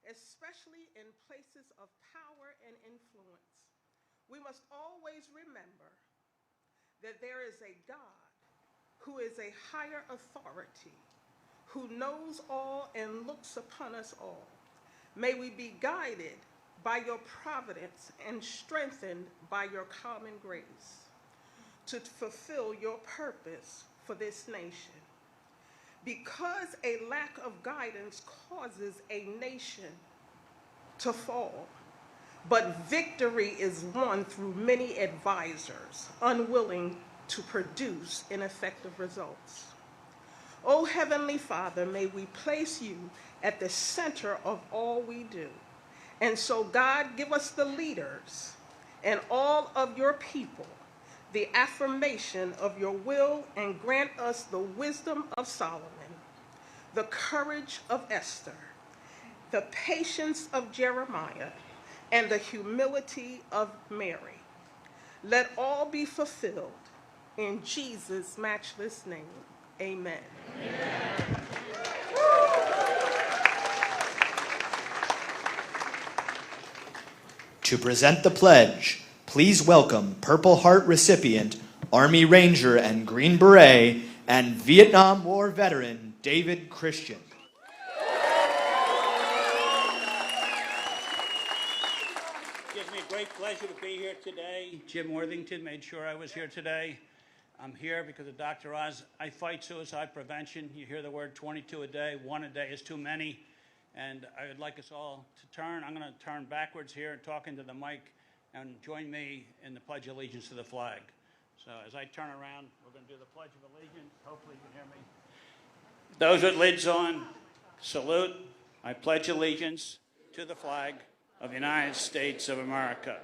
especially in places of power and influence. We must always remember that there is a God who is a higher authority, who knows all and looks upon us all. May we be guided by your providence and strengthened by your common grace to fulfill your purpose for this nation. Because a lack of guidance causes a nation to fall, but victory is won through many advisors unwilling to produce ineffective results. Oh, Heavenly Father, may we place you at the center of all we do. And so, God, give us the leaders and all of your people the affirmation of your will, and grant us the wisdom of Solomon, the courage of Esther, the patience of Jeremiah, and the humility of Mary. Let all be fulfilled in Jesus' matchless name. Amen. Amen. To present the pledge, please welcome Purple Heart recipient, Army Ranger and Green Beret, and Vietnam War veteran, David Christian. It gives me a great pleasure to be here today. Jim Worthington made sure I was here today. I'm here because of Dr. Oz. I fight suicide prevention. You hear the word 22 a day. One a day is too many. And I would like us all to turn. I'm going to turn backwards here and talk into the mic, and join me in the Pledge of Allegiance to the flag. So as I turn around, we're going to do the Pledge of Allegiance. Hopefully you can hear me. Those with lids on, salute. I pledge allegiance to the flag of the United States of America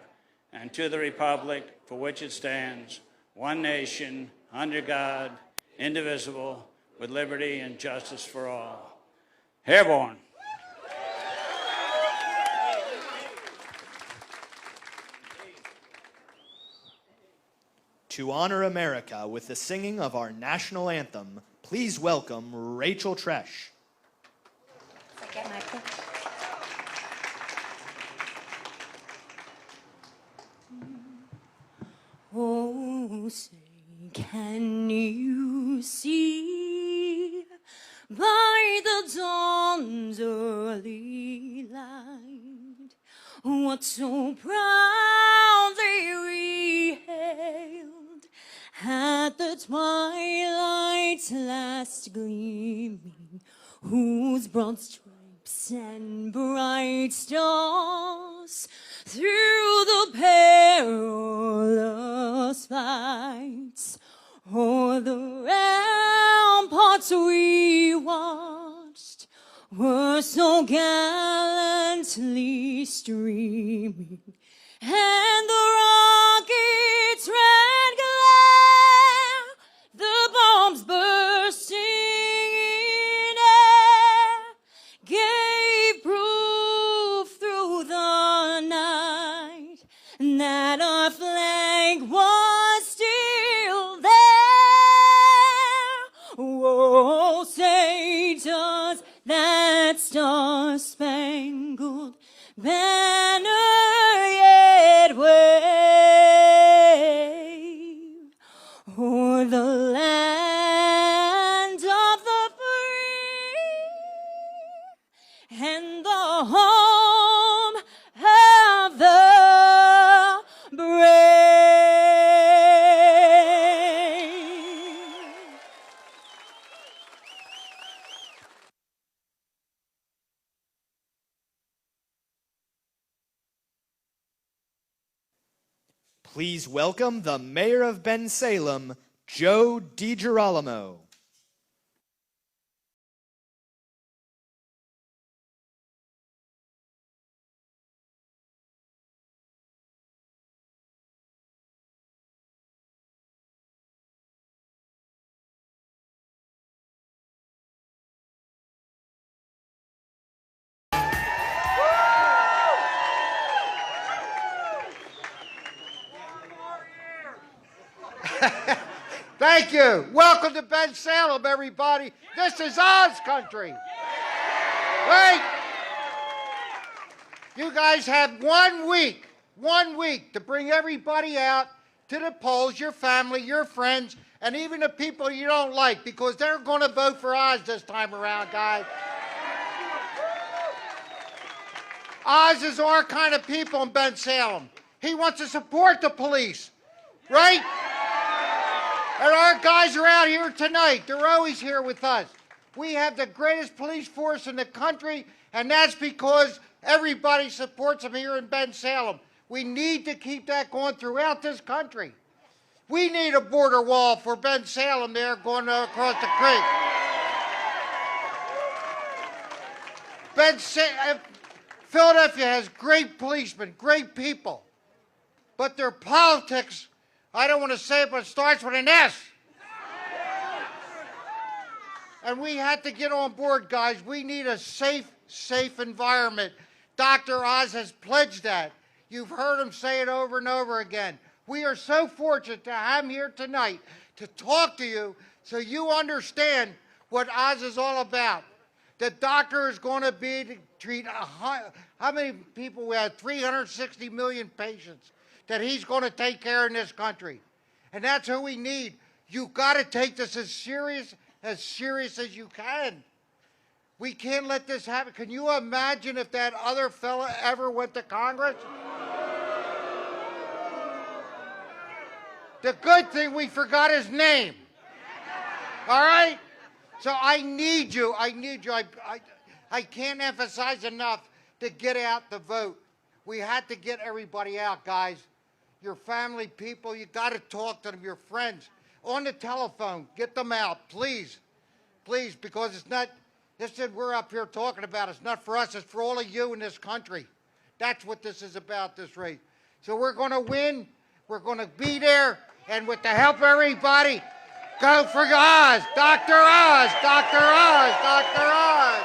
and to the republic for which it stands, one nation, under God, indivisible, with liberty and justice for all. Airborne. To honor America with the singing of our national anthem, please welcome Rachel Tresh. Oh, say, can you see by the dawn's early light what so proudly we hailed at the twilight's last gleaming, whose broad stripes and bright stars through the perilous fights o'er the ramparts we watched were so gallantly streaming, and the rockets' red glare, the bombs bursting in air, gave proof through the night that our flag was still there. Oh, say does that star-spangled banner yet wave o'er the land of the free and the home of the brave? Please welcome the Mayor of Bensalem, Joe DiGirolamo. Thank you. Welcome to Bensalem, everybody. This is Oz country. Wait. You guys have 1 week to bring everybody out to the polls, your family, your friends, and even the people you don't like, because they're going to vote for Oz this time around, guys. Oz is our kind of people in Bensalem. He wants to support the police, right? And our guys are out here tonight. They're always here with us. We have the greatest police force in the country, and that's because everybody supports them here in Bensalem. We need to keep that going throughout this country. We need a border wall for Bensalem there going across the creek. Philadelphia has great policemen, great people. But their politics, I don't want to say it, but it starts with an S. And we had to get on board, guys. We need a safe environment. Dr. Oz has pledged that. You've heard him say it over and over again. We are so fortunate to have him here tonight to talk to you so you understand what Oz is all about. The doctor is going to be to treat, how many people we have? 360 million patients that he's going to take care of in this country. And that's who we need. You've got to take this as serious as you can. We can't let this happen. Can you imagine if that other fella ever went to Congress? The good thing, we forgot his name. All right? So I need you. I can't emphasize enough to get out the vote. We had to get everybody out, guys. Your family, people, you got to talk to them, your friends. On the telephone, get them out, please. Please, because it's not, this that we're up here talking about, it's not for us, it's for all of you in this country. That's what this is about, this race. So we're going to win, we're going to be there, and with the help of everybody, go for Oz, Dr. Oz, Dr. Oz, Dr. Oz.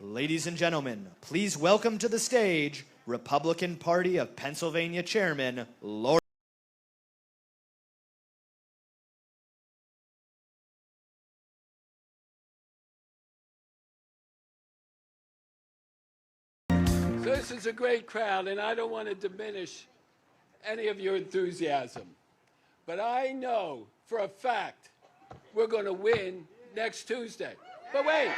Ladies and gentlemen, please welcome to the stage Republican Party of Pennsylvania Chairman Laura. This is a great crowd, and I don't want to diminish any of your enthusiasm. But I know for a fact we're going to win next Tuesday. But wait.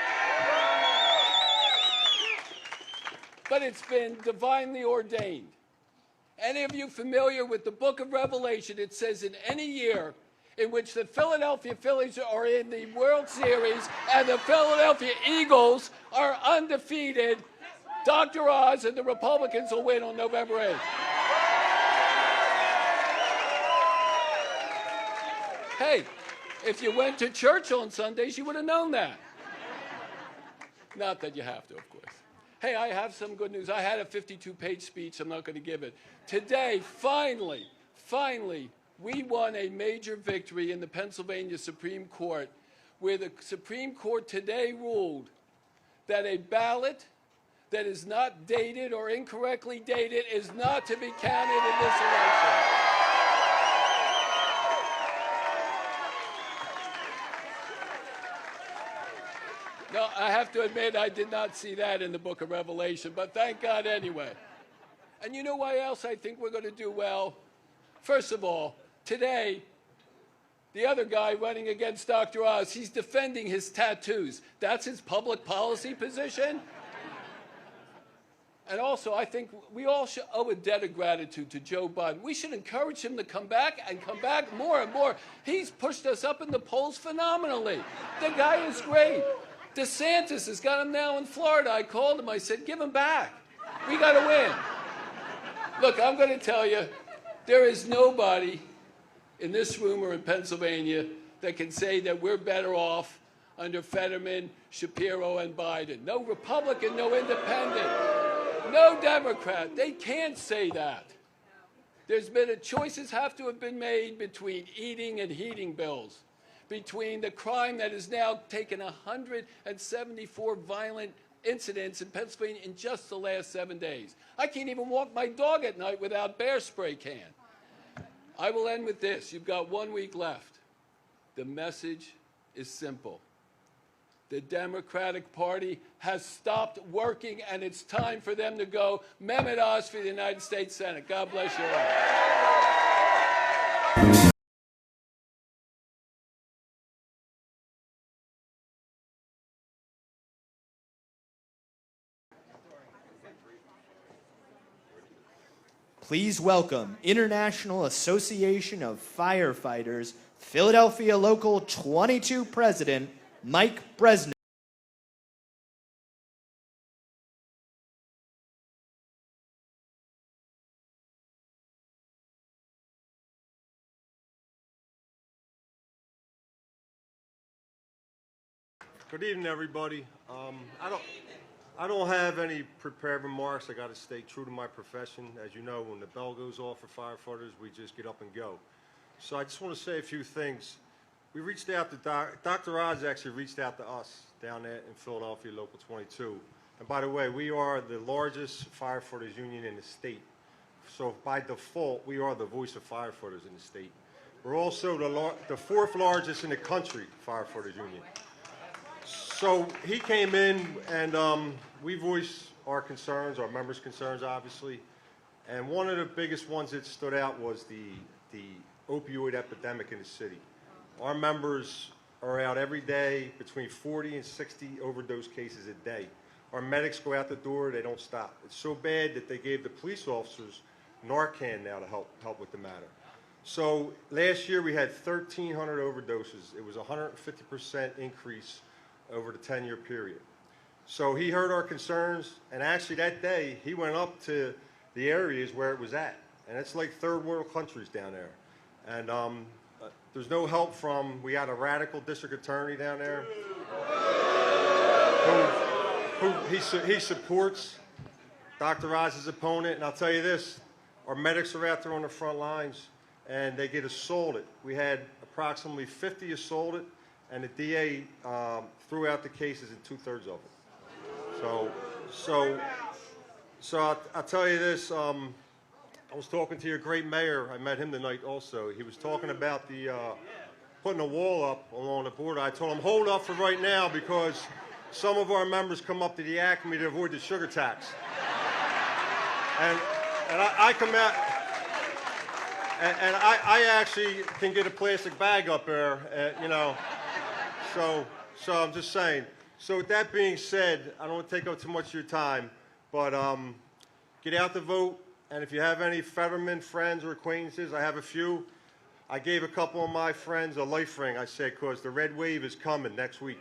But it's been divinely ordained. Any of you familiar with the book of Revelation? It says in any year in which the Philadelphia Phillies are in the World Series and the Philadelphia Eagles are undefeated, Dr. Oz and the Republicans will win on November 8th. Hey, if you went to church on Sundays, you would have known that. Not that you have to, of course. Hey, I have some good news. I had a 52-page speech. I'm not going to give it. Today, finally, we won a major victory in the Pennsylvania Supreme Court, where the Supreme Court today ruled that a ballot that is not dated or incorrectly dated is not to be counted in this election. No, I have to admit I did not see that in the book of Revelation, but thank God anyway. And you know why else I think we're going to do well? First of all, today, the other guy running against Dr. Oz, he's defending his tattoos. That's his public policy position. And also, I think we all should owe a debt of gratitude to Joe Biden. We should encourage him to come back and come back more and more. He's pushed us up in the polls phenomenally. The guy is great. DeSantis has got him now in Florida. I called him. I said, give him back. We got to win. Look, I'm going to tell you, there is nobody in this room or in Pennsylvania that can say that we're better off under Fetterman, Shapiro, and Biden. No Republican, no independent, no Democrat. They can't say that. There's been choices have to have been made between eating and heating bills, between the crime that has now taken 174 violent incidents in Pennsylvania in just the last 7 days. I can't even walk my dog at night without bear spray can. I will end with this. You've got 1 week left. The message is simple. The Democratic Party has stopped working, and it's time for them to go. Mehmet Oz for the United States Senate. God bless you all. Please welcome International Association of Firefighters, Philadelphia Local 22 President, Mike Bresnik. Good evening, everybody. I don't have any prepared remarks. I got to stay true to my profession. As you know, when the bell goes off for firefighters, we just get up and go. So I just want to say a few things. We reached out to Dr. Oz actually reached out to us down there in Philadelphia, Local 22. And by the way, we are the largest firefighters union in the state. So by default, we are the voice of firefighters in the state. We're also the fourth largest in the country firefighters union. So he came in and we voiced our concerns, our members' concerns, obviously. And one of the biggest ones that stood out was the opioid epidemic in the city. Our members are out every day, between 40 and 60 overdose cases a day. Our medics go out the door, they don't stop. It's so bad that they gave the police officers Narcan now to help with the matter. So last year we had 1,300 overdoses. It was a 150% increase over the 10-year period. So he heard our concerns, and actually that day he went up to the areas where it was at. And it's like third world countries down there. And there's no help from, we had a radical district attorney down there who he supports Dr. Oz's opponent. And I'll tell you this, our medics are out there on the front lines and they get assaulted. We had approximately 50 assaulted, and the DA threw out the cases in 2/3 of it. So I'll tell you this, I was talking to your great mayor. I met him tonight also. He was talking about the putting a wall up along the border. I told him, hold up for right now, because some of our members come up to the Acme to avoid the sugar tax. And I come out, and I actually can get a plastic bag up there, you know. So I'm just saying. So with that being said, I don't want to take up too much of your time, but get out to vote. And if you have any Fetterman friends or acquaintances, I have a few. I gave a couple of my friends a life ring, I said, because the red wave is coming next week.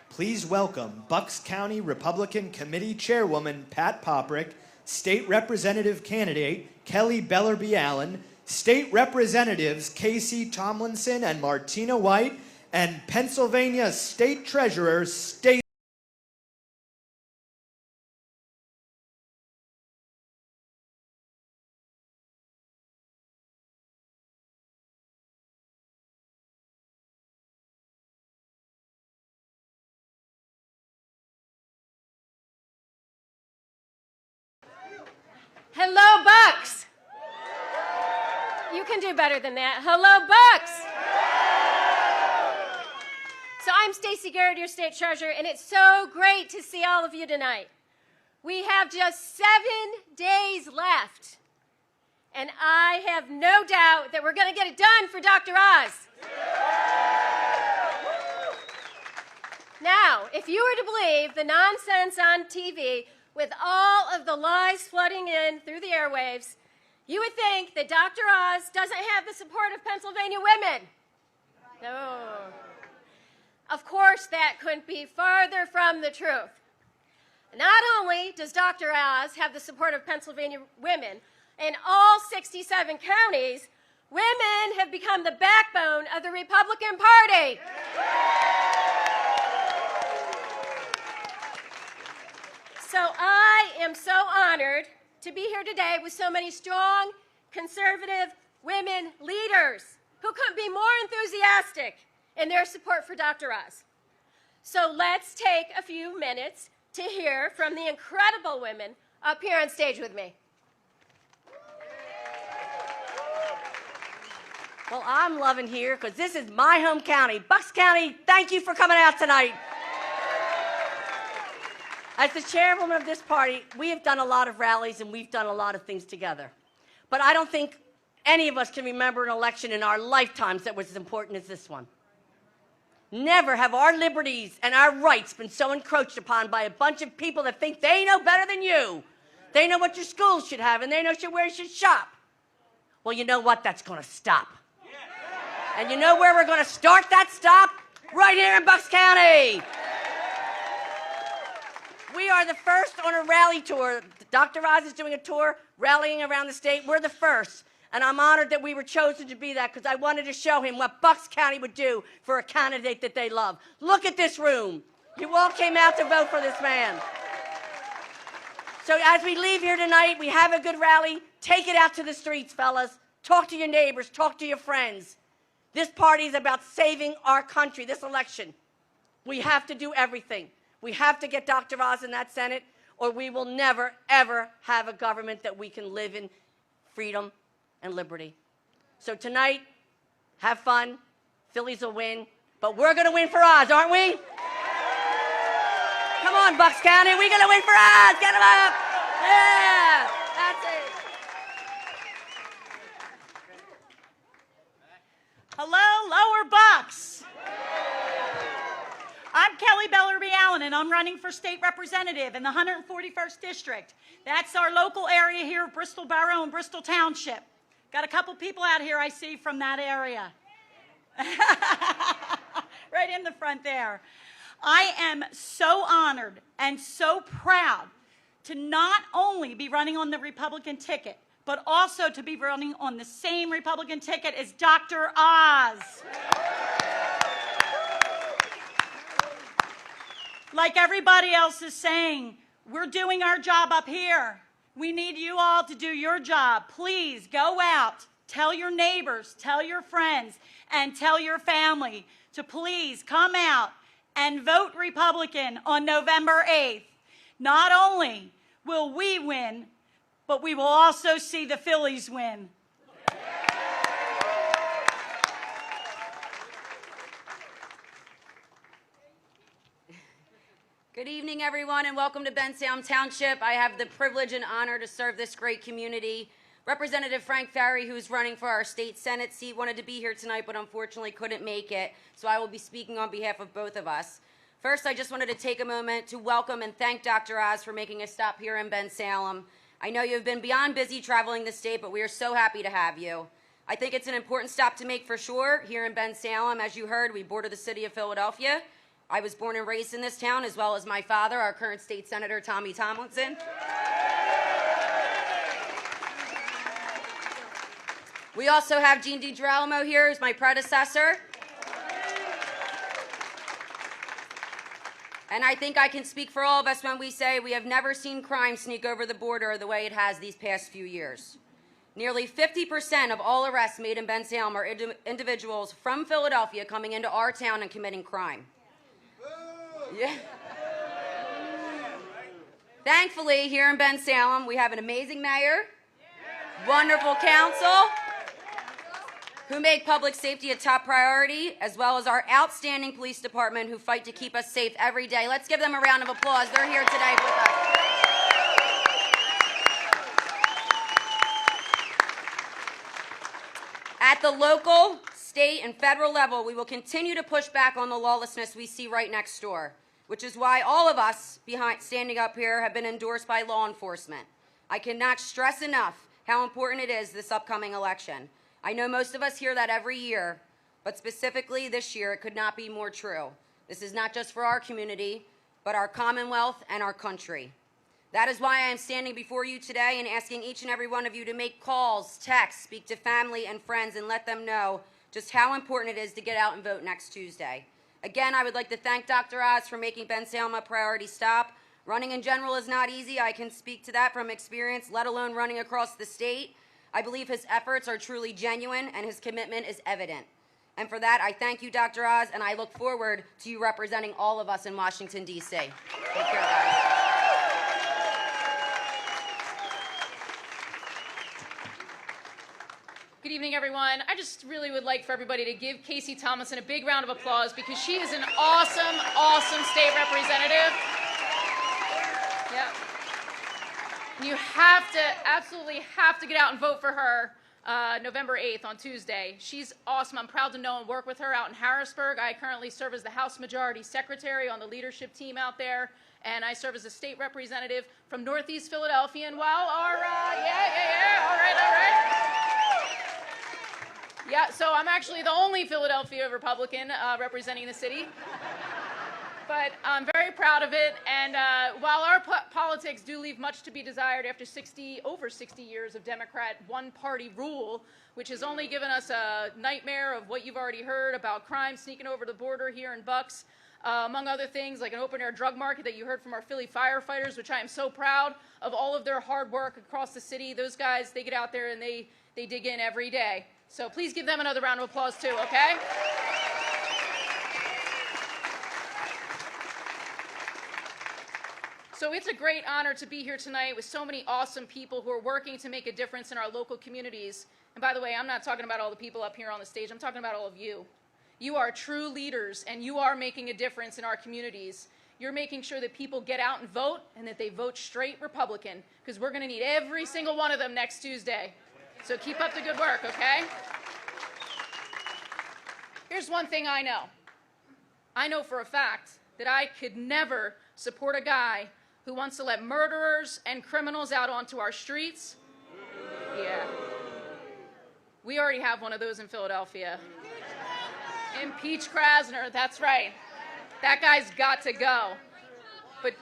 Please welcome Bucks County Republican Committee Chairwoman Pat Poprick, State Representative Candidate Kelly Bellerby Allen, State Representatives Casey Tomlinson and Martina White, and Pennsylvania State Treasurer Stacey. Hello, Bucks. You can do better than that. Hello, Bucks. So I'm Stacey Garrett, your state treasurer, and it's so great to see all of you tonight. We have just 7 days left, and I have no doubt that we're going to get it done for Dr. Oz. Now, if you were to believe the nonsense on TV, with all of the lies flooding in through the airwaves, you would think that Dr. Oz doesn't have the support of Pennsylvania women. No. Of course, that couldn't be farther from the truth. Not only does Dr. Oz have the support of Pennsylvania women, in all 67 counties, women have become the backbone of the Republican Party. So I am so honored to be here today with so many strong, conservative women leaders who couldn't be more enthusiastic in their support for Dr. Oz. So let's take a few minutes to hear from the incredible women up here on stage with me. Well, I'm loving here because this is my home county. Bucks County, thank you for coming out tonight. As the chairwoman of this party, we have done a lot of rallies and we've done a lot of things together. But I don't think any of us can remember an election in our lifetimes that was as important as this one. Never have our liberties and our rights been so encroached upon by a bunch of people that think they know better than you. They know what your schools should have and they know where you should shop. Well, you know what? That's going to stop. And you know where we're going to start that stop? Right here in Bucks County. We are the first on a rally tour. Dr. Oz is doing a tour, rallying around the state. We're the first. And I'm honored that we were chosen to be that because I wanted to show him what Bucks County would do for a candidate that they love. Look at this room. You all came out to vote for this man. So as we leave here tonight, we have a good rally. Take it out to the streets, fellas. Talk to your neighbors. Talk to your friends. This party is about saving our country, this election. We have to do everything. We have to get Dr. Oz in that Senate, or we will never, ever have a government that we can live in freedom and liberty. So tonight, have fun. Phillies will win, but we're going to win for Oz, aren't we? Come on, Bucks County, we're going to win for Oz. Get them up. Yeah, that's it. Hello, Lower Bucks. I'm Kelly Bellerby Allen, and I'm running for state representative in the 141st District. That's our local area here, Bristol Borough and Bristol Township. Got a couple people out here I see from that area. Right in the front there. I am so honored and so proud to not only be running on the Republican ticket, but also to be running on the same Republican ticket as Dr. Oz. Like everybody else is saying, we're doing our job up here. We need you all to do your job. Please go out, tell your neighbors, tell your friends, and tell your family to please come out and vote Republican on November 8th. Not only will we win, but we will also see the Phillies win. Good evening, everyone, and welcome to Bensalem Township. I have the privilege and honor to serve this great community. Representative Frank Farry, who's running for our state Senate seat, wanted to be here tonight, but unfortunately couldn't make it, so I will be speaking on behalf of both of us. First, I just wanted to take a moment to welcome and thank Dr. Oz for making a stop here in Bensalem. I know you've been beyond busy traveling the state, but we are so happy to have you. I think it's an important stop to make for sure here in Bensalem. As you heard, we border the city of Philadelphia. I was born and raised in this town, as well as my father, our current state senator, Tommy Tomlinson. We also have Joe DiGirolamo here, who's my predecessor. And I think I can speak for all of us when we say we have never seen crime sneak over the border the way it has these past few years. Nearly 50% of all arrests made in Bensalem are individuals from Philadelphia coming into our town and committing crime. Yeah. Thankfully, here in Bensalem, we have an amazing mayor, wonderful council, who make public safety a top priority, as well as our outstanding police department who fight to keep us safe every day. Let's give them a round of applause. They're here today with us. At the local, state, and federal level, we will continue to push back on the lawlessness we see right next door, which is why all of us standing up here have been endorsed by law enforcement. I cannot stress enough how important it is this upcoming election. I know most of us hear that every year, but specifically this year, it could not be more true. This is not just for our community, but our Commonwealth and our country. That is why I am standing before you today and asking each and every one of you to make calls, texts, speak to family and friends, and let them know just how important it is to get out and vote next Tuesday. Again, I would like to thank Dr. Oz for making Bensalem a priority stop. Running in general is not easy. I can speak to that from experience, let alone running across the state. I believe his efforts are truly genuine and his commitment is evident. And for that, I thank you, Dr. Oz, and I look forward to you representing all of us in Washington, D.C. Take care, guys. Good evening, everyone. I just really would like for everybody to give Casey Tomlinson a big round of applause because she is an awesome, awesome state representative. Yep. You have to, absolutely have to get out and vote for her November 8th on Tuesday. She's awesome. I'm proud to know and work with her out in Harrisburg. I currently serve as the House Majority Secretary on the leadership team out there, and I serve as a state representative from Northeast Philadelphia. And while our, all right. Yeah, so I'm actually the only Philadelphia Republican representing the city. But I'm very proud of it, and while our politics do leave much to be desired after over 60 years of Democrat one-party rule, which has only given us a nightmare of what you've already heard about crime sneaking over the border here in Bucks, among other things like an open-air drug market that you heard from our Philly firefighters, which I am so proud of all of their hard work across the city. Those guys, they get out there and they dig in every day. So please give them another round of applause too, okay? So it's a great honor to be here tonight with so many awesome people who are working to make a difference in our local communities. And by the way, I'm not talking about all the people up here on the stage. I'm talking about all of you. You are true leaders, and you are making a difference in our communities. You're making sure that people get out and vote, and that they vote straight Republican, because we're going to need every single one of them next Tuesday. So keep up the good work, okay? Here's one thing I know. I know for a fact that I could never support a guy who wants to let murderers and criminals out onto our streets. Yeah. We already have one of those in Philadelphia. Impeach Krasner, that's right. That guy's got to go. But,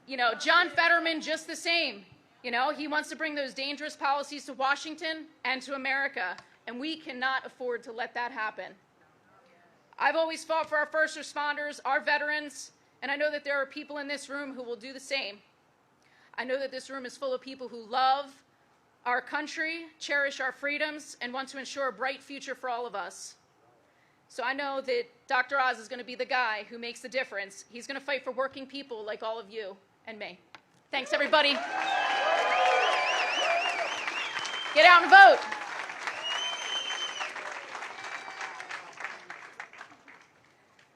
you know, John Fetterman, just the same. You know, he wants to bring those dangerous policies to Washington and to America, and we cannot afford to let that happen. I've always fought for our first responders, our veterans, and I know that there are people in this room who will do the same. I know that this room is full of people who love our country, cherish our freedoms, and want to ensure a bright future for all of us. So I know that Dr. Oz is going to be the guy who makes the difference. He's going to fight for working people like all of you and me. Thanks, everybody. Get out and vote.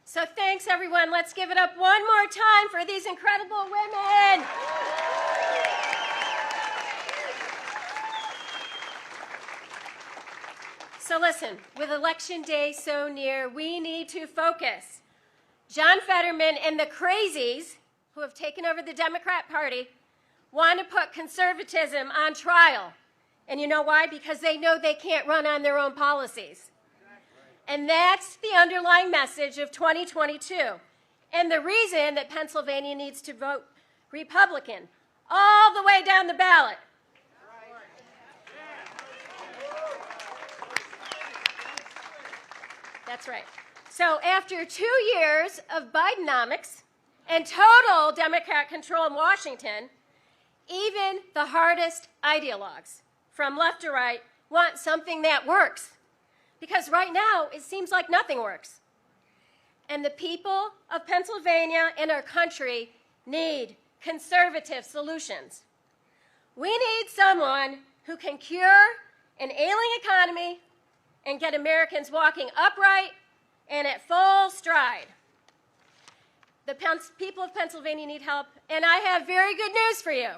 So thanks, everyone. Let's give it up one more time for these incredible women. So listen, with Election Day so near, we need to focus. John Fetterman and the crazies who have taken over the Democrat Party want to put conservatism on trial. And you know why? Because they know they can't run on their own policies. And that's the underlying message of 2022. And the reason that Pennsylvania needs to vote Republican all the way down the ballot. That's right. So after 2 years of Bidenomics and total Democrat control in Washington, even the hardest ideologues from left to right want something that works. Because right now, it seems like nothing works. And the people of Pennsylvania and our country need conservative solutions. We need someone who can cure an ailing economy and get Americans walking upright and at full stride. The people of Pennsylvania need help, and I have very good news for you.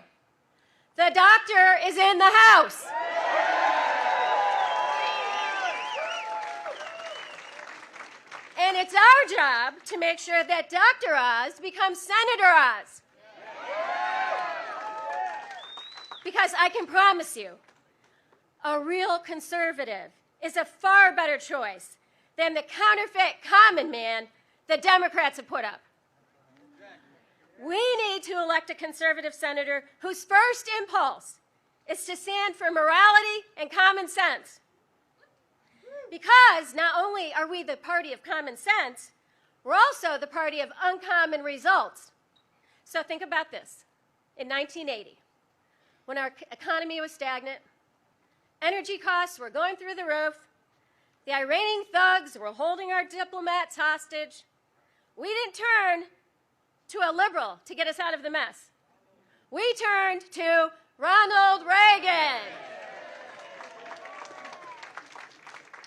The doctor is in the house. And it's our job to make sure that Dr. Oz becomes Senator Oz. Because I can promise you, a real conservative is a far better choice than the counterfeit common man the Democrats have put up. We need to elect a conservative senator whose first impulse is to stand for morality and common sense. Because not only are we the party of common sense, we're also the party of uncommon results. So think about this. In 1980, when our economy was stagnant, energy costs were going through the roof, the Iranian thugs were holding our diplomats hostage, we didn't turn to a liberal to get us out of the mess. We turned to Ronald Reagan.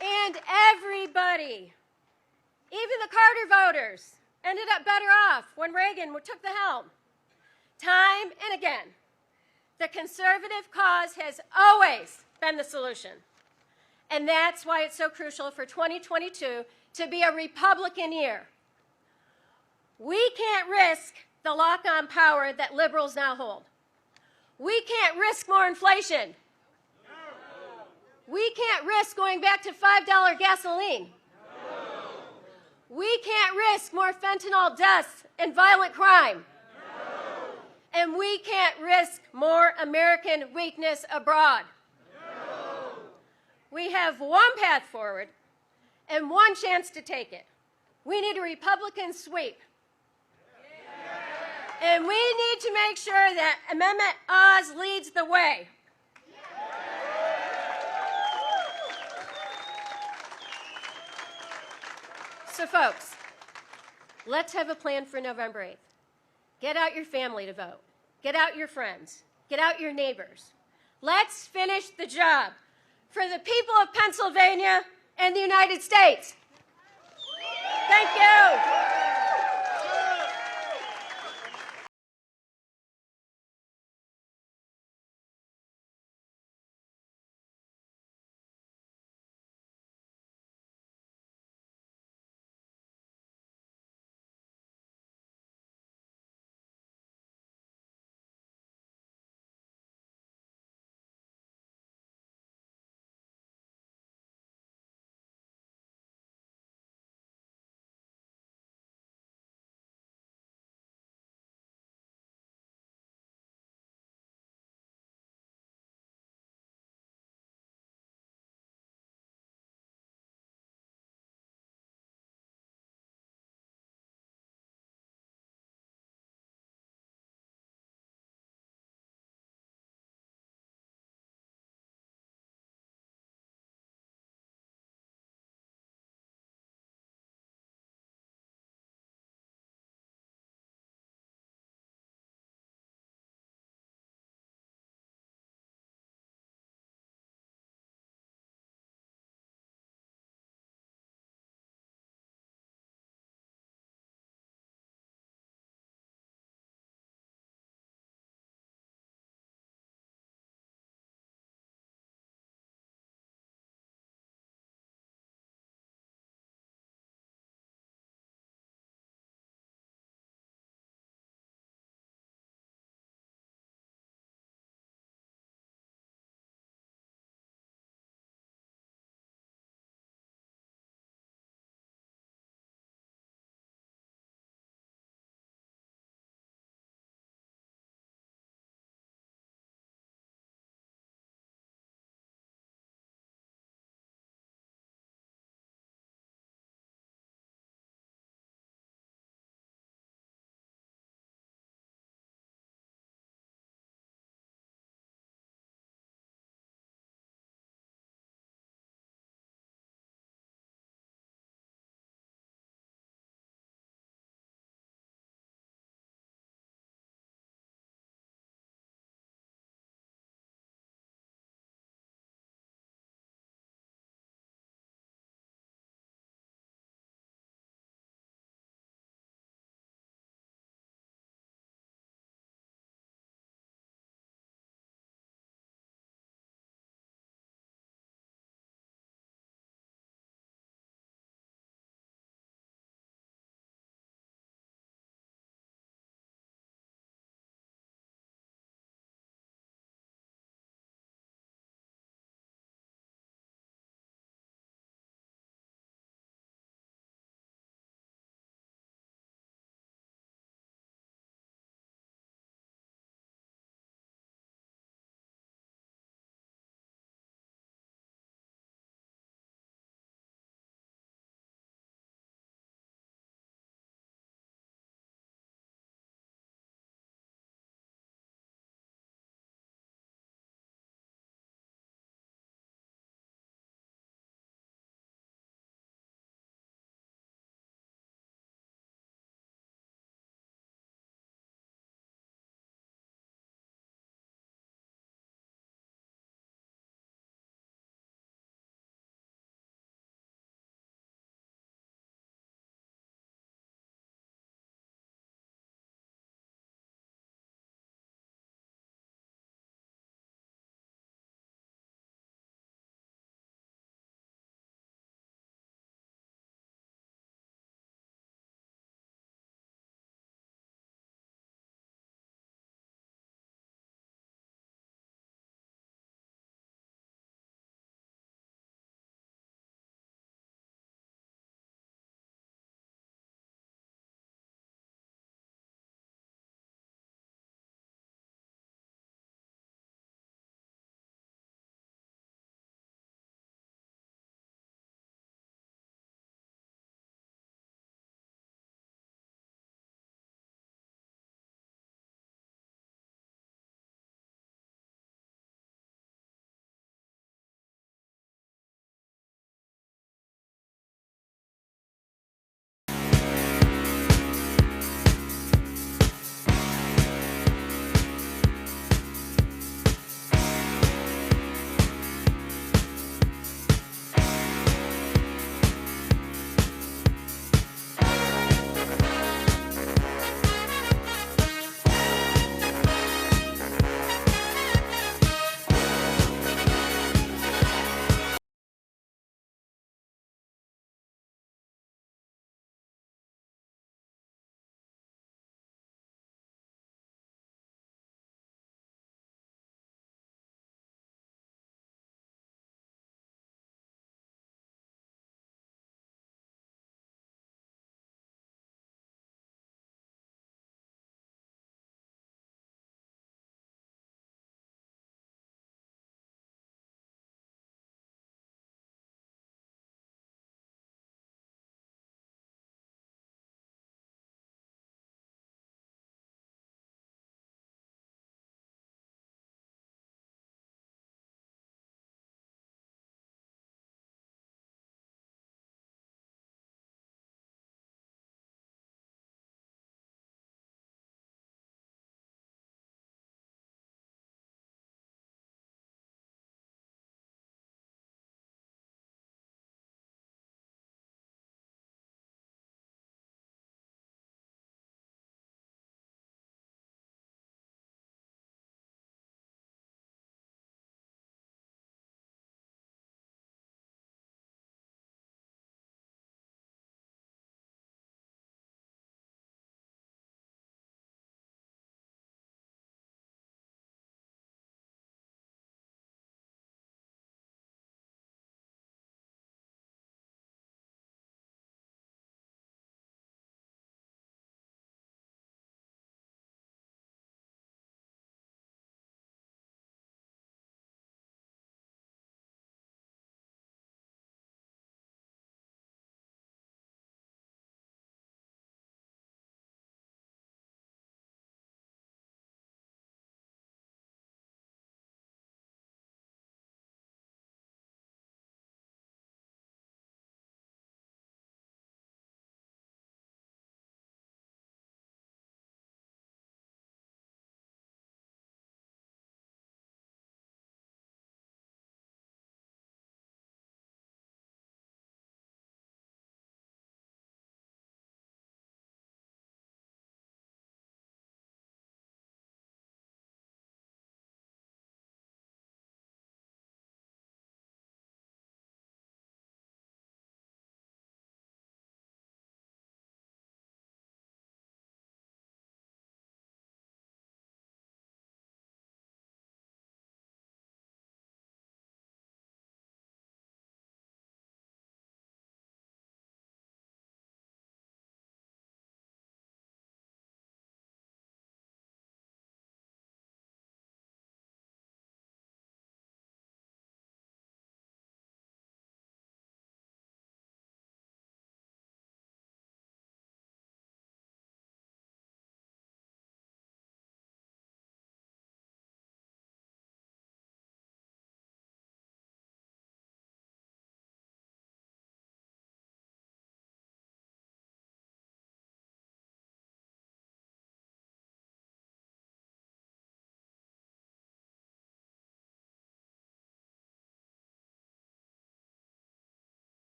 And everybody, even the Carter voters, ended up better off when Reagan took the helm. Time and again, the conservative cause has always been the solution. And that's why it's so crucial for 2022 to be a Republican year. We can't risk the lock-on power that liberals now hold. We can't risk more inflation. We can't risk going back to $5 gasoline. We can't risk more fentanyl deaths and violent crime. And we can't risk more American weakness abroad. We have one path forward and one chance to take it. We need a Republican sweep. And we need to make sure that Mehmet Oz leads the way. So folks, let's have a plan for November 8th. Get out your family to vote. Get out your friends. Get out your neighbors. Let's finish the job for the people of Pennsylvania and the United States. Thank you.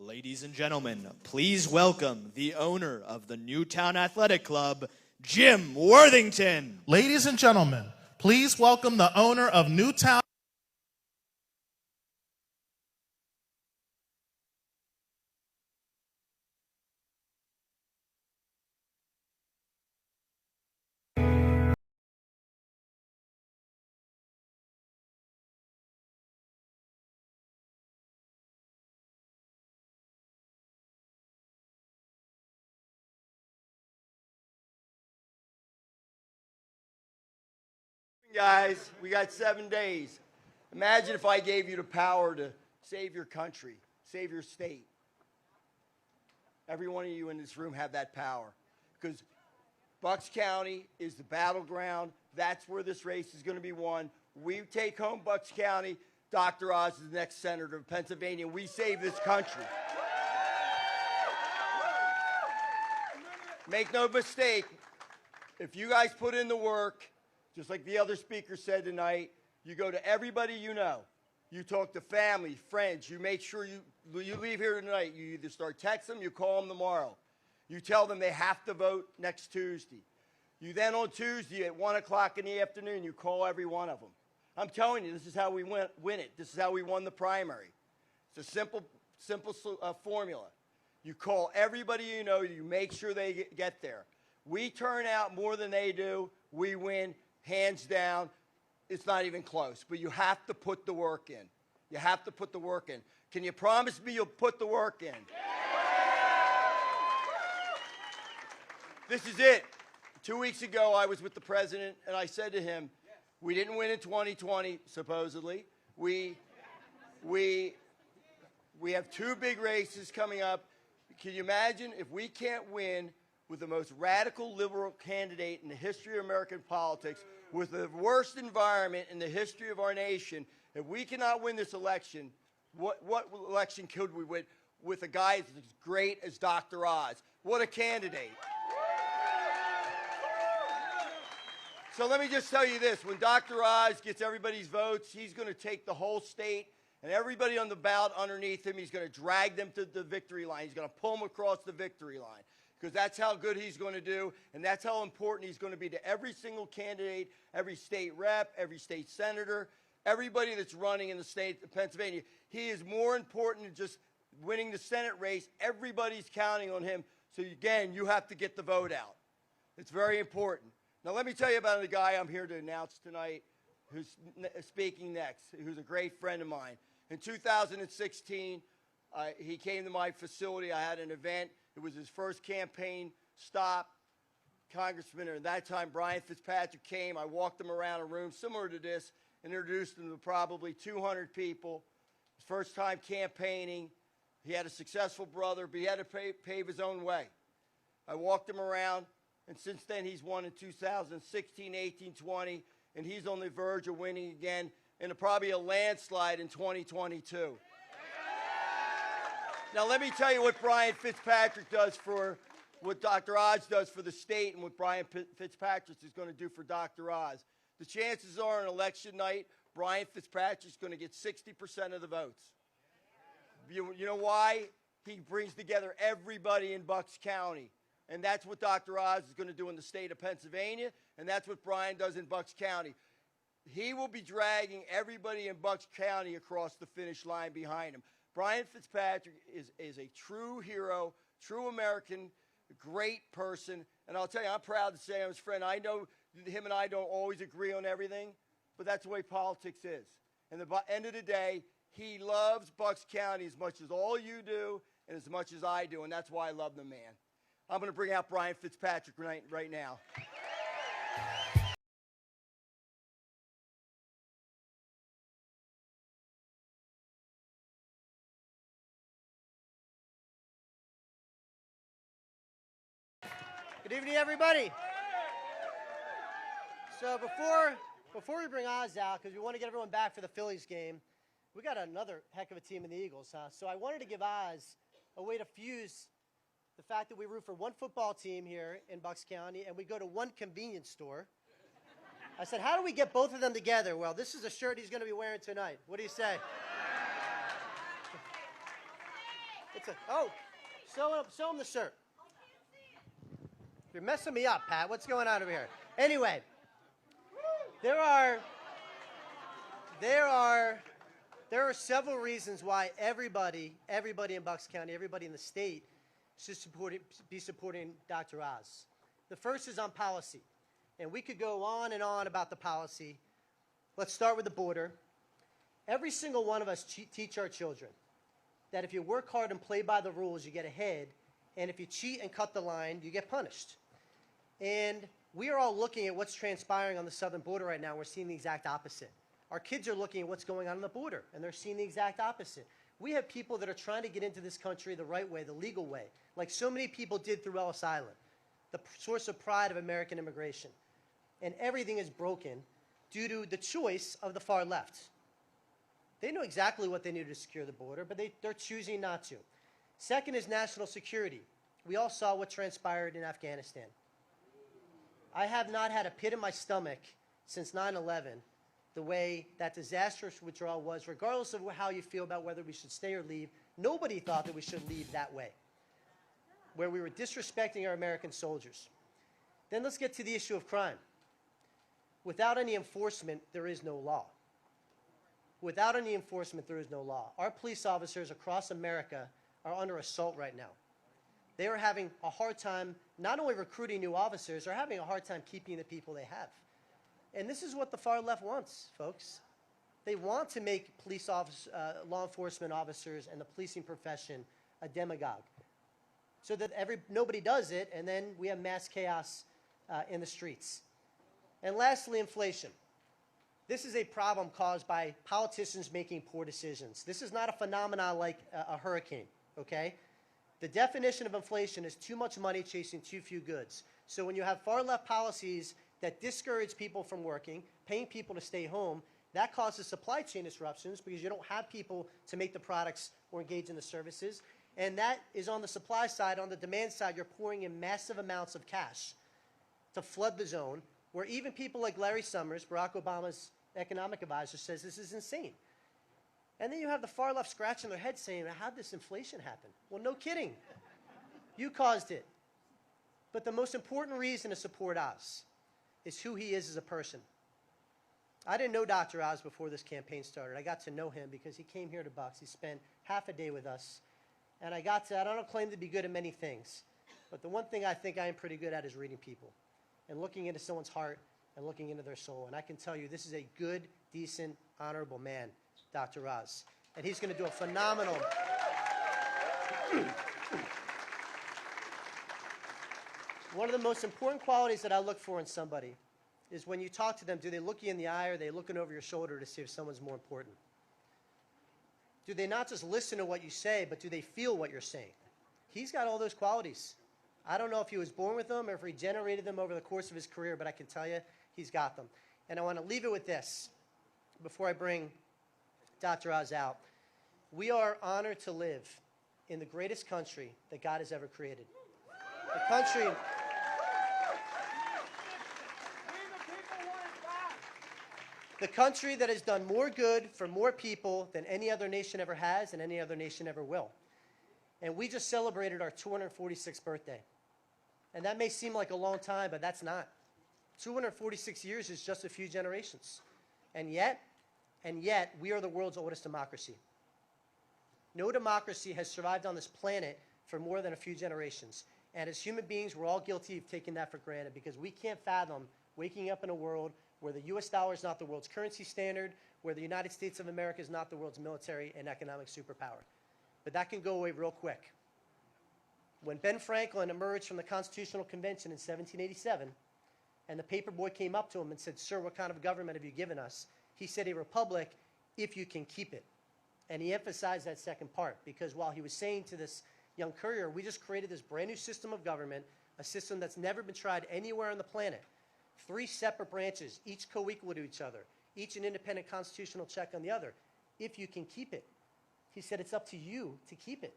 Ladies and gentlemen, please welcome the owner of the Newtown Athletic Club, Jim Worthington. Ladies and gentlemen, please welcome the owner of Newtown. Guys, we got 7 days. Imagine if I gave you the power to save your country, save your state. Every one of you in this room have that power, because Bucks County is the battleground. That's where this race is going to be won. We take home Bucks County. Dr. Oz is the next senator of Pennsylvania. We save this country. Make no mistake, if you guys put in the work, just like the other speaker said tonight, you go to everybody you know. You talk to family, friends. You make sure you leave here tonight. You either start texting them, you call them tomorrow. You tell them they have to vote next Tuesday. You then on Tuesday at 1 o'clock in the afternoon, you call every one of them. I'm telling you, this is how we win it. This is how we won the primary. It's a simple formula. You call everybody you know. You make sure they get there. We turn out more than they do. We win. Hands down, it's not even close. But you have to put the work in. You have to put the work in. Can you promise me you'll put the work in? This is it. 2 weeks ago, I was with the president, and I said to him, we didn't win in 2020, supposedly. We have 2 big races coming up. Can you imagine if we can't win with the most radical liberal candidate in the history of American politics, with the worst environment in the history of our nation? If we cannot win this election, what election could we win with a guy as great as Dr. Oz? What a candidate. So let me just tell you this. When Dr. Oz gets everybody's votes, he's going to take the whole state and everybody on the ballot underneath him, he's going to drag them to the victory line. He's going to pull them across the victory line, because that's how good he's going to do, and that's how important he's going to be to every single candidate, every state rep, every state senator, everybody that's running in the state of Pennsylvania. He is more important than just winning the Senate race. Everybody's counting on him. So again, you have to get the vote out. It's very important. Now let me tell you about the guy I'm here to announce tonight who's speaking next, who's a great friend of mine. In 2016, he came to my facility. I had an event. It was his first campaign stop. Congressman, at that time, Brian Fitzpatrick came. I walked him around a room similar to this, introduced him to probably 200 people. His first time campaigning. He had a successful brother, but he had to pave his own way. I walked him around, and since then he's won in 2016, 18, 20, and he's on the verge of winning again in probably a landslide in 2022. Now, let me tell you what Brian Fitzpatrick does for, what Dr. Oz does for the state, and what Brian Fitzpatrick is going to do for Dr. Oz. The chances are on election night, Brian Fitzpatrick is going to get 60% of the votes. You know why? He brings together everybody in Bucks County. And that's what Dr. Oz is going to do in the state of Pennsylvania, and that's what Brian does in Bucks County. He will be dragging everybody in Bucks County across the finish line behind him. Brian Fitzpatrick is a true hero, true American, great person. And I'll tell you, I'm proud to say I'm his friend. I know him and I don't always agree on everything, but that's the way politics is. And at the end of the day, he loves Bucks County as much as all you do and as much as I do, and that's why I love the man. I'm going to bring out Brian Fitzpatrick right now. Good evening, everybody. So before we bring Oz out, because we want to get everyone back for the Phillies game, we got another heck of a team in the Eagles, huh? So I wanted to give Oz a way to fuse the fact that we root for one football team here in Bucks County and we go to one convenience store. I said, how do we get both of them together? Well, this is a shirt he's going to be wearing tonight. What do you say? Show him the shirt. You're messing me up, Pat. What's going on over here? Anyway, there are several reasons why everybody in Bucks County, everybody in the state should be supporting Dr. Oz. The first is on policy. And we could go on and on about the policy. Let's start with the border. Every single one of us teach our children that if you work hard and play by the rules, you get ahead. And if you cheat and cut the line, you get punished. And we are all looking at what's transpiring on the southern border right now. We're seeing the exact opposite. Our kids are looking at what's going on the border, and they're seeing the exact opposite. We have people that are trying to get into this country the right way, the legal way, like so many people did through Ellis Island, the source of pride of American immigration. And everything is broken due to the choice of the far left. They know exactly what they need to secure the border, but they're choosing not to. Second is national security. We all saw what transpired in Afghanistan. I have not had a pit in my stomach since 9/11, the way that disastrous withdrawal was, regardless of how you feel about whether we should stay or leave. Nobody thought that we should leave that way, where we were disrespecting our American soldiers. Then let's get to the issue of crime. Without any enforcement, there is no law. Without any enforcement, there is no law. Our police officers across America are under assault right now. They are having a hard time not only recruiting new officers, they're having a hard time keeping the people they have. And this is what the far left wants, folks. They want to make law enforcement officers and the policing profession a demagogue, so that nobody does it, and then we have mass chaos in the streets. And lastly, inflation. This is a problem caused by politicians making poor decisions. This is not a phenomenon like a hurricane, okay? The definition of inflation is too much money chasing too few goods. So when you have far-left policies that discourage people from working, paying people to stay home, that causes supply chain disruptions because you don't have people to make the products or engage in the services. And that is on the supply side. On the demand side, you're pouring in massive amounts of cash to flood the zone, where even people like Larry Summers, Barack Obama's economic advisor, says this is insane. And then you have the far left scratching their head saying, how did this inflation happen? Well, no kidding. You caused it. But the most important reason to support Oz is who he is as a person. I didn't know Dr. Oz before this campaign started. I got to know him because he came here to Bucks. He spent half a day with us. And I don't claim to be good at many things, but the one thing I think I am pretty good at is reading people and looking into someone's heart and looking into their soul. And I can tell you this is a good, decent, honorable man, Dr. Oz. And he's going to do a phenomenal... One of the most important qualities that I look for in somebody is when you talk to them, do they look you in the eye or are they looking over your shoulder to see if someone's more important? Do they not just listen to what you say, but do they feel what you're saying? He's got all those qualities. I don't know if he was born with them or if he generated them over the course of his career, but I can tell you he's got them. And I want to leave it with this before I bring Dr. Oz out. We are honored to live in the greatest country that God has ever created. The country... The country that has done more good for more people than any other nation ever has and any other nation ever will. And we just celebrated our 246th birthday. And that may seem like a long time, but that's not. 246 years is just a few generations. And yet, we are the world's oldest democracy. No democracy has survived on this planet for more than a few generations. And as human beings, we're all guilty of taking that for granted because we can't fathom waking up in a world where the U.S. dollar is not the world's currency standard, where the United States of America is not the world's military and economic superpower. But that can go away real quick. When Ben Franklin emerged from the Constitutional Convention in 1787, and the paperboy came up to him and said, "Sir, what kind of government have you given us?" He said, "A republic, if you can keep it." And he emphasized that second part, because while he was saying to this young courier, we just created this brand new system of government, a system that's never been tried anywhere on the planet. 3 separate branches, each co-equal to each other, each an independent constitutional check on the other. If you can keep it. He said, it's up to you to keep it.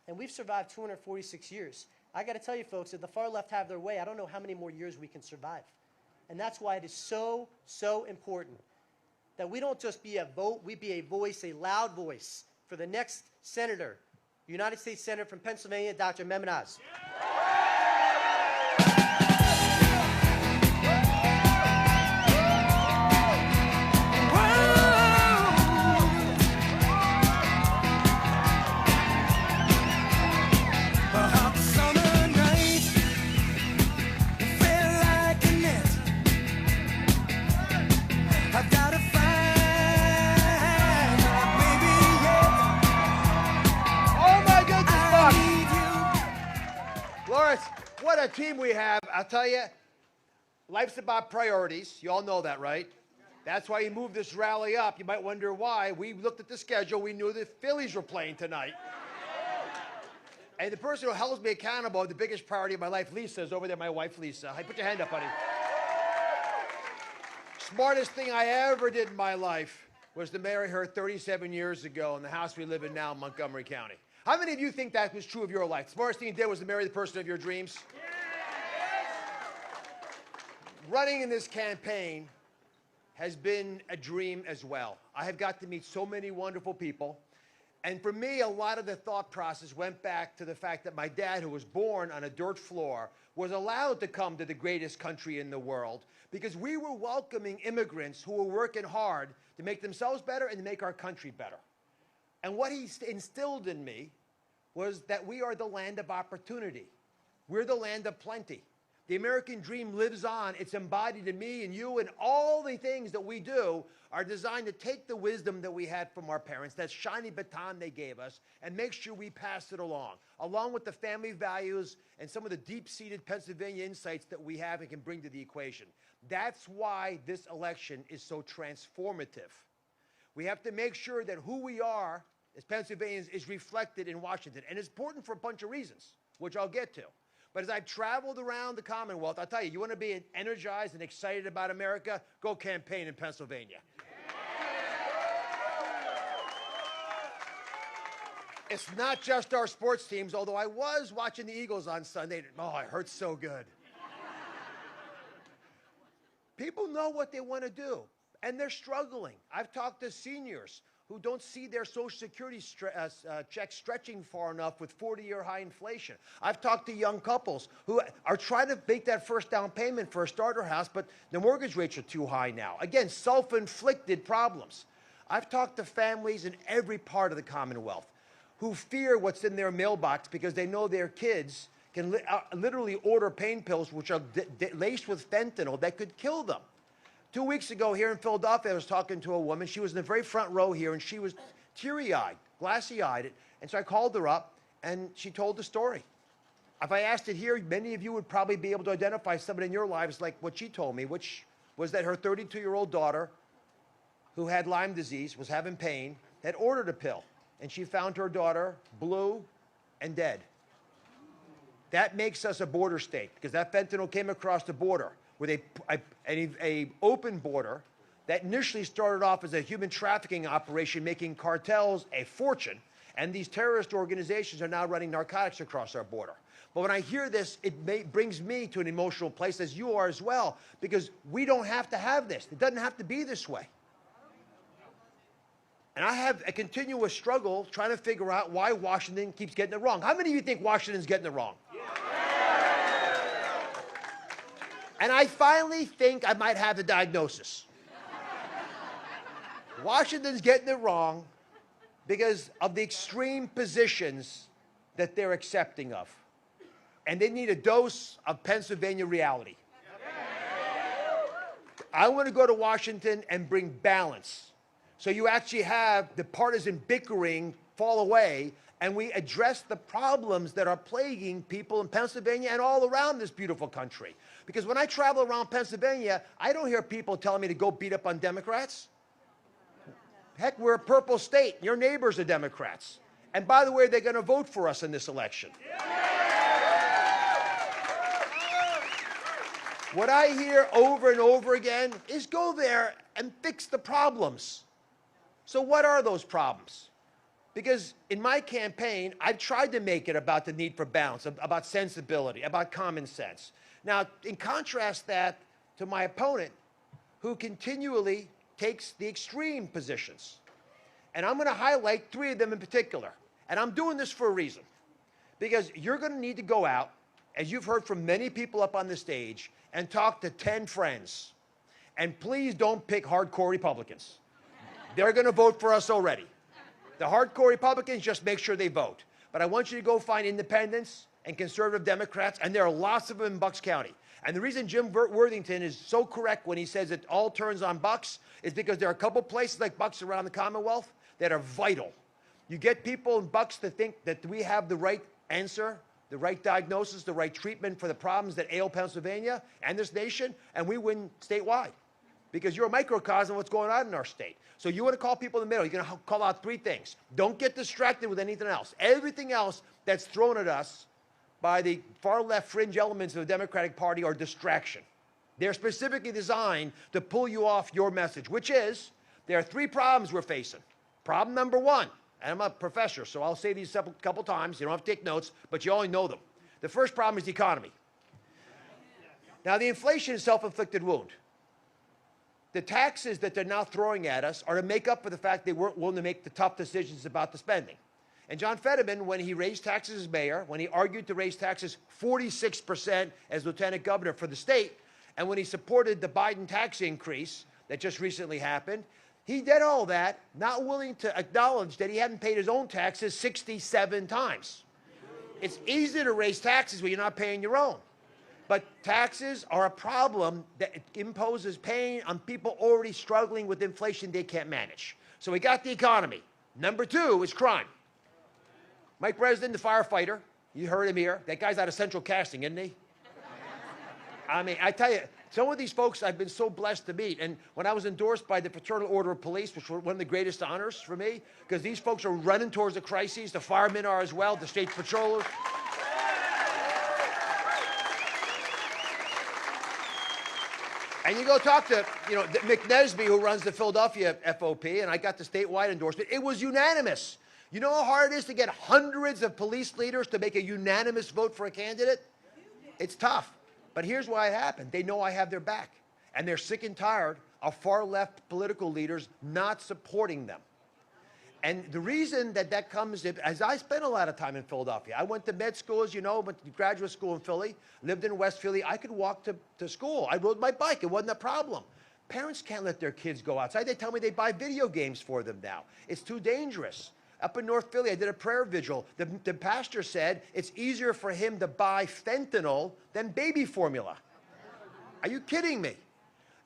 And we've survived 246 years. I got to tell you, folks, if the far left have their way, I don't know how many more years we can survive. And that's why it is so, so important that we don't just be a vote, we be a voice, a loud voice for the next senator United States Senator from Pennsylvania, Dr. Mehmet Oz. Laura, what a team we have. I'll tell you, life's about priorities. You all know that, right? That's why you moved this rally up. You might wonder why. We looked at the schedule. We knew the Phillies were playing tonight. And the person who holds me accountable, the biggest priority of my life, Lisa, is over there, my wife, Lisa. Hey, put your hand up, honey. Smartest thing I ever did in my life was to marry her 37 years ago in the house we live in now in Montgomery County. How many of you think that was true of your life? The smartest thing you did was to marry the person of your dreams? Running in this campaign has been a dream as well. I have got to meet so many wonderful people. And for me, a lot of the thought process went back to the fact that my dad, who was born on a dirt floor, was allowed to come to the greatest country in the world because we were welcoming immigrants who were working hard to make themselves better and to make our country better. And what he instilled in me was that we are the land of opportunity. We're the land of plenty. The American dream lives on. It's embodied in me and you, and all the things that we do are designed to take the wisdom that we had from our parents, that shiny baton they gave us, and make sure we pass it along with the family values and some of the deep-seated Pennsylvania insights that we have and can bring to the equation. That's why this election is so transformative. We have to make sure that who we are as Pennsylvanians is reflected in Washington. And it's important for a bunch of reasons, which I'll get to. But as I've traveled around the Commonwealth, I'll tell you, you want to be energized and excited about America? Go campaign in Pennsylvania. It's not just our sports teams, although I was watching the Eagles on Sunday. Oh, it hurts so good. People know what they want to do, and they're struggling. I've talked to seniors who don't see their Social Security check stretching far enough with 40-year high inflation. I've talked to young couples who are trying to make that first down payment for a starter house, but the mortgage rates are too high now. Again, self-inflicted problems. I've talked to families in every part of the Commonwealth who fear what's in their mailbox because they know their kids can literally order pain pills which are laced with fentanyl that could kill them. 2 weeks ago here in Philadelphia, I was talking to a woman. She was in the very front row here, and she was teary-eyed, glassy-eyed. And so I called her up, and she told the story. If I asked it here, many of you would probably be able to identify somebody in your lives like what she told me, which was that her 32-year-old daughter, who had Lyme disease, was having pain, had ordered a pill. And she found her daughter blue and dead. That makes us a border state, because that fentanyl came across the border with a open border that initially started off as a human trafficking operation, making cartels a fortune, and these terrorist organizations are now running narcotics across our border. But when I hear this, it brings me to an emotional place, as you are as well, because we don't have to have this. It doesn't have to be this way. And I have a continuous struggle trying to figure out why Washington keeps getting it wrong. How many of you think Washington's getting it wrong? And I finally think I might have the diagnosis. Washington's getting it wrong because of the extreme positions that they're accepting of. And they need a dose of Pennsylvania reality. I want to go to Washington and bring balance. So you actually have the partisan bickering fall away, and we address the problems that are plaguing people in Pennsylvania and all around this beautiful country. Because when I travel around Pennsylvania, I don't hear people telling me to go beat up on Democrats. Heck, we're a purple state. Your neighbors are Democrats. And by the way, they're going to vote for us in this election. What I hear over and over again is go there and fix the problems. So what are those problems? Because in my campaign, I've tried to make it about the need for balance, about sensibility, about common sense. Now, in contrast that to my opponent, who continually takes the extreme positions. And I'm going to highlight three of them in particular. And I'm doing this for a reason. Because you're going to need to go out, as you've heard from many people up on the stage, and talk to 10 friends. And please don't pick hardcore Republicans. They're going to vote for us already. The hardcore Republicans, just make sure they vote. But I want you to go find independents and conservative Democrats, and there are lots of them in Bucks County. And the reason Jim Worthington is so correct when he says it all turns on Bucks is because there are a couple places like Bucks around the Commonwealth that are vital. You get people in Bucks to think that we have the right answer, the right diagnosis, the right treatment for the problems that ail Pennsylvania and this nation, and we win statewide. Because you're a microcosm of what's going on in our state. So you want to call people in the middle. You're going to call out 3 things. Don't get distracted with anything else. Everything else that's thrown at us by the far-left fringe elements of the Democratic Party are distraction. They're specifically designed to pull you off your message, which is there are 3 problems we're facing. Problem number 1, and I'm a professor, so I'll say these a couple times. You don't have to take notes, but you only know them. The first problem is the economy. Now, the inflation is a self-inflicted wound. The taxes that they're now throwing at us are to make up for the fact they weren't willing to make the tough decisions about the spending. And John Fetterman, when he raised taxes as mayor, when he argued to raise taxes 46% as lieutenant governor for the state, and when he supported the Biden tax increase that just recently happened, he did all that, not willing to acknowledge that he hadn't paid his own taxes 67 times. It's easy to raise taxes when you're not paying your own. But taxes are a problem that imposes pain on people already struggling with inflation they can't manage. So we got the economy. Number 2 is crime. Mike Bresden, the firefighter, you heard him here. That guy's out of Central Casting, isn't he? I mean, I tell you, some of these folks I've been so blessed to meet. And when I was endorsed by the Fraternal Order of Police, which was one of the greatest honors for me, because these folks are running towards the crises. The firemen are as well, the state patrollers. And you go talk to, Mick Nesby, who runs the Philadelphia FOP, and I got the statewide endorsement. It was unanimous. You know how hard it is to get hundreds of police leaders to make a unanimous vote for a candidate? It's tough. But here's why it happened. They know I have their back. And they're sick and tired of far-left political leaders not supporting them. And the reason that comes, as I spent a lot of time in Philadelphia. I went to med school, as you know, went to graduate school in Philly, lived in West Philly. I could walk to school. I rode my bike. It wasn't a problem. Parents can't let their kids go outside. They tell me they buy video games for them now. It's too dangerous. Up in North Philly, I did a prayer vigil. The pastor said it's easier for him to buy fentanyl than baby formula. Are you kidding me?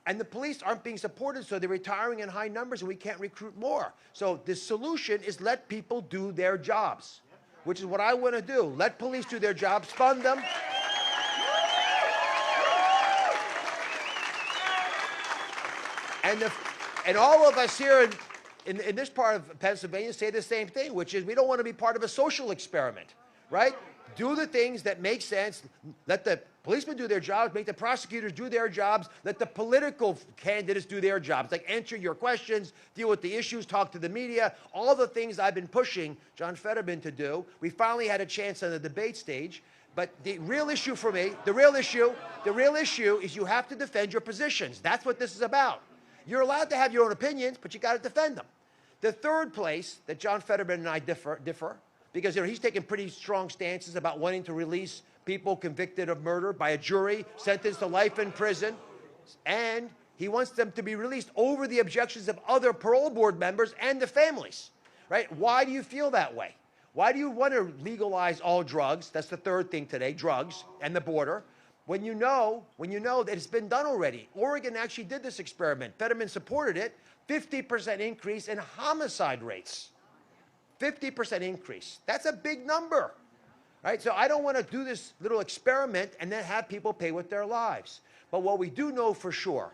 And the police aren't being supported, so they're retiring in high numbers, and we can't recruit more. So the solution is let people do their jobs, which is what I want to do. Let police do their jobs, fund them. And all of us here in this part of Pennsylvania say the same thing, which is we don't want to be part of a social experiment, right? Do the things that make sense. Let the policemen do their jobs, make the prosecutors do their jobs, let the political candidates do their jobs, like answer your questions, deal with the issues, talk to the media, all the things I've been pushing John Fetterman to do. We finally had a chance on the debate stage. But the real issue for me, the real issue is you have to defend your positions. That's what this is about. You're allowed to have your own opinions, but you got to defend them. The third place that John Fetterman and I differ because he's taken pretty strong stances about wanting to release people convicted of murder by a jury, sentenced to life in prison, and he wants them to be released over the objections of other parole board members and the families, right? Why do you feel that way? Why do you want to legalize all drugs? That's the third thing today, drugs and the border. When you know that it's been done already. Oregon actually did this experiment. Fetterman supported it. 50% increase in homicide rates. 50% increase. That's a big number, right? So I don't want to do this little experiment and then have people pay with their lives. But what we do know for sure,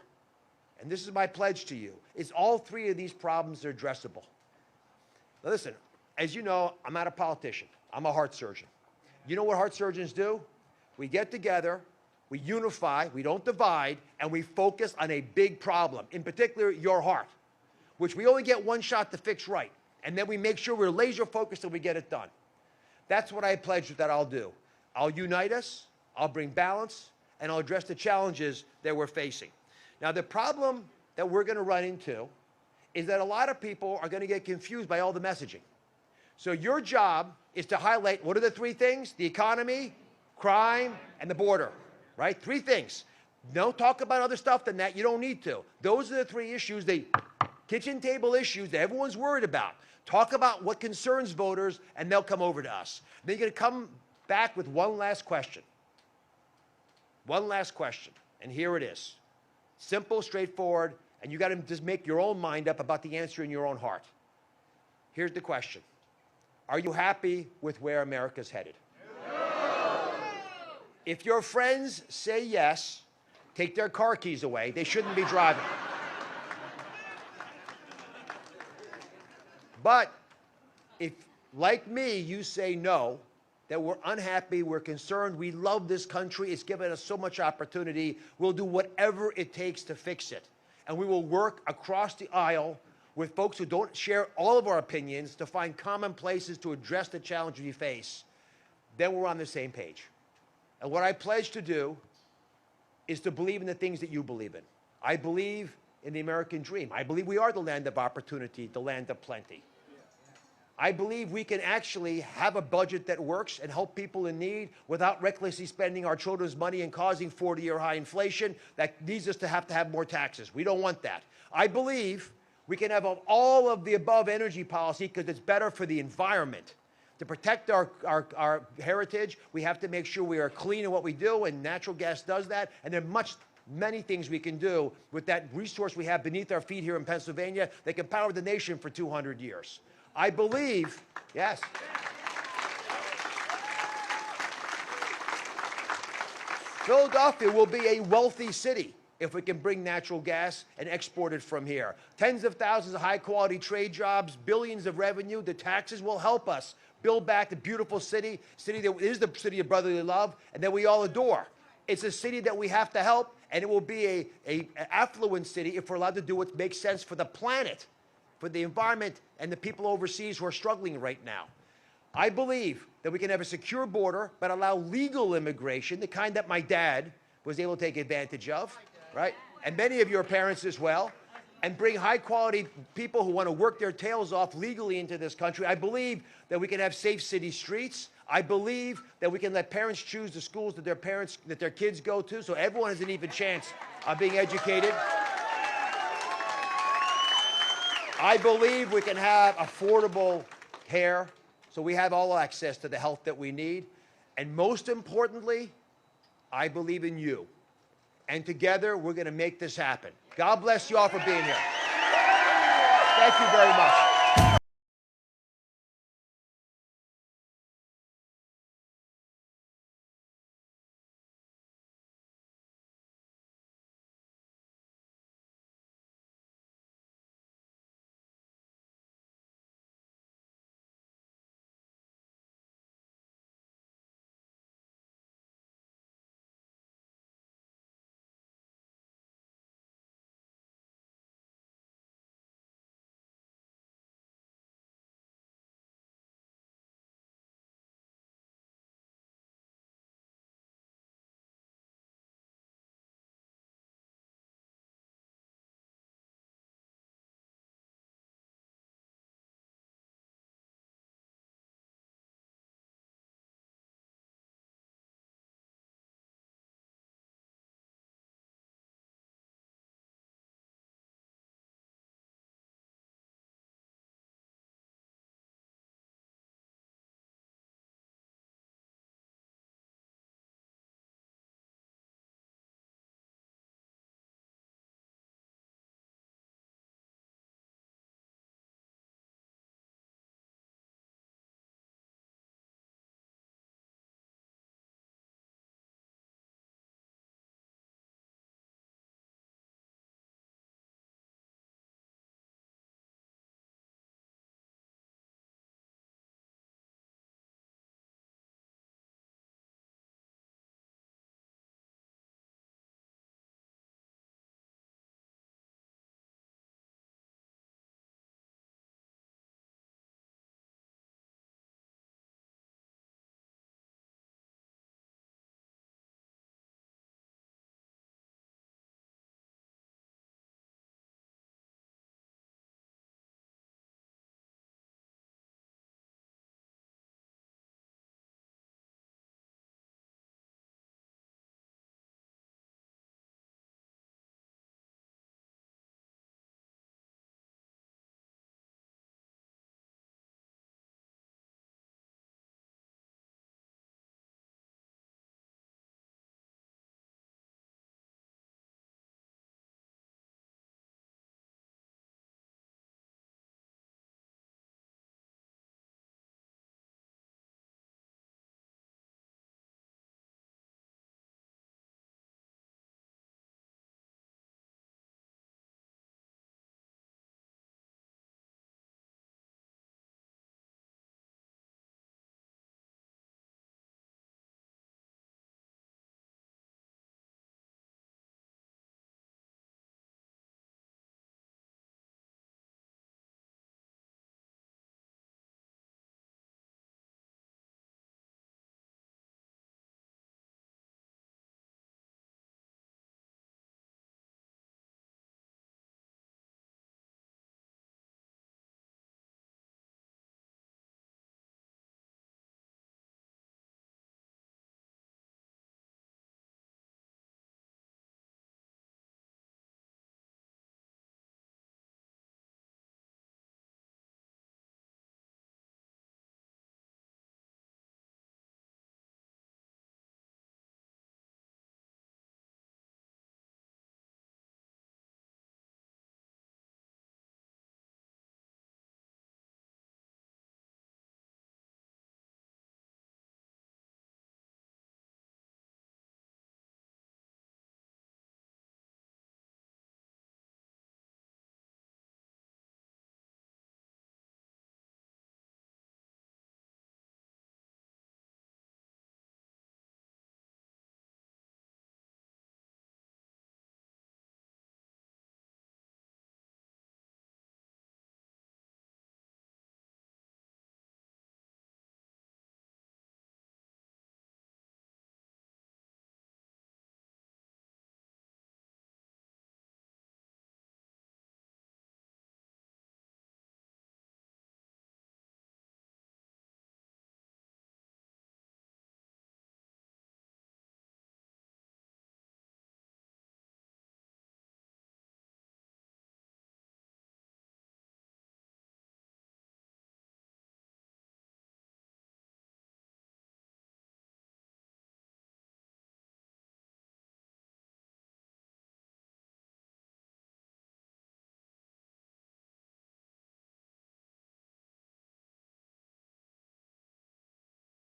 and this is my pledge to you, is all 3 of these problems are addressable. Now listen, as you know, I'm not a politician. I'm a heart surgeon. You know what heart surgeons do? We get together, we unify, we don't divide, and we focus on a big problem, in particular your heart, which we only get one shot to fix right. And then we make sure we're laser focused and we get it done. That's what I pledge that I'll do. I'll unite us, I'll bring balance, and I'll address the challenges that we're facing. Now, the problem that we're going to run into is that a lot of people are going to get confused by all the messaging. So your job is to highlight, what are the three things? The economy, crime, and the border, right? Three things. Don't talk about other stuff than that. You don't need to. Those are the three issues, the kitchen table issues that everyone's worried about. Talk about what concerns voters, and they'll come over to us. Then you're going to come back with one last question. One last question, and here it is. Simple, straightforward, and you got to just make your own mind up about the answer in your own heart. Here's the question. Are you happy with where America's headed? No. If your friends say yes, take their car keys away. They shouldn't be driving. But if, like me, you say no, that we're unhappy, we're concerned, we love this country, it's given us so much opportunity, we'll do whatever it takes to fix it. And we will work across the aisle with folks who don't share all of our opinions to find common places to address the challenges we face. Then we're on the same page. And what I pledge to do is to believe in the things that you believe in. I believe in the American dream. I believe we are the land of opportunity, the land of plenty. I believe we can actually have a budget that works and help people in need without recklessly spending our children's money and causing 40-year high inflation that leads us to have more taxes. We don't want that. I believe we can have all of the above energy policy because it's better for the environment. To protect our heritage, we have to make sure we are clean in what we do, and natural gas does that. And there are many things we can do with that resource we have beneath our feet here in Pennsylvania that can power the nation for 200 years. I believe, yes. Philadelphia will be a wealthy city if we can bring natural gas and export it from here. Tens of thousands of high-quality trade jobs, billions of revenue. The taxes will help us build back the beautiful city that is the city of brotherly love and that we all adore. It's a city that we have to help, and it will be an affluent city if we're allowed to do what makes sense for the planet, for the environment, and the people overseas who are struggling right now. I believe that we can have a secure border, but allow legal immigration, the kind that my dad was able to take advantage of, right? And many of your parents as well, and bring high-quality people who want to work their tails off legally into this country. I believe that we can have safe city streets. I believe that we can let parents choose the schools that their kids go to, so everyone has an even chance of being educated. I believe we can have affordable care, so we have all access to the health that we need. And most importantly, I believe in you. And together, we're going to make this happen. God bless you all for being here. Thank you very much.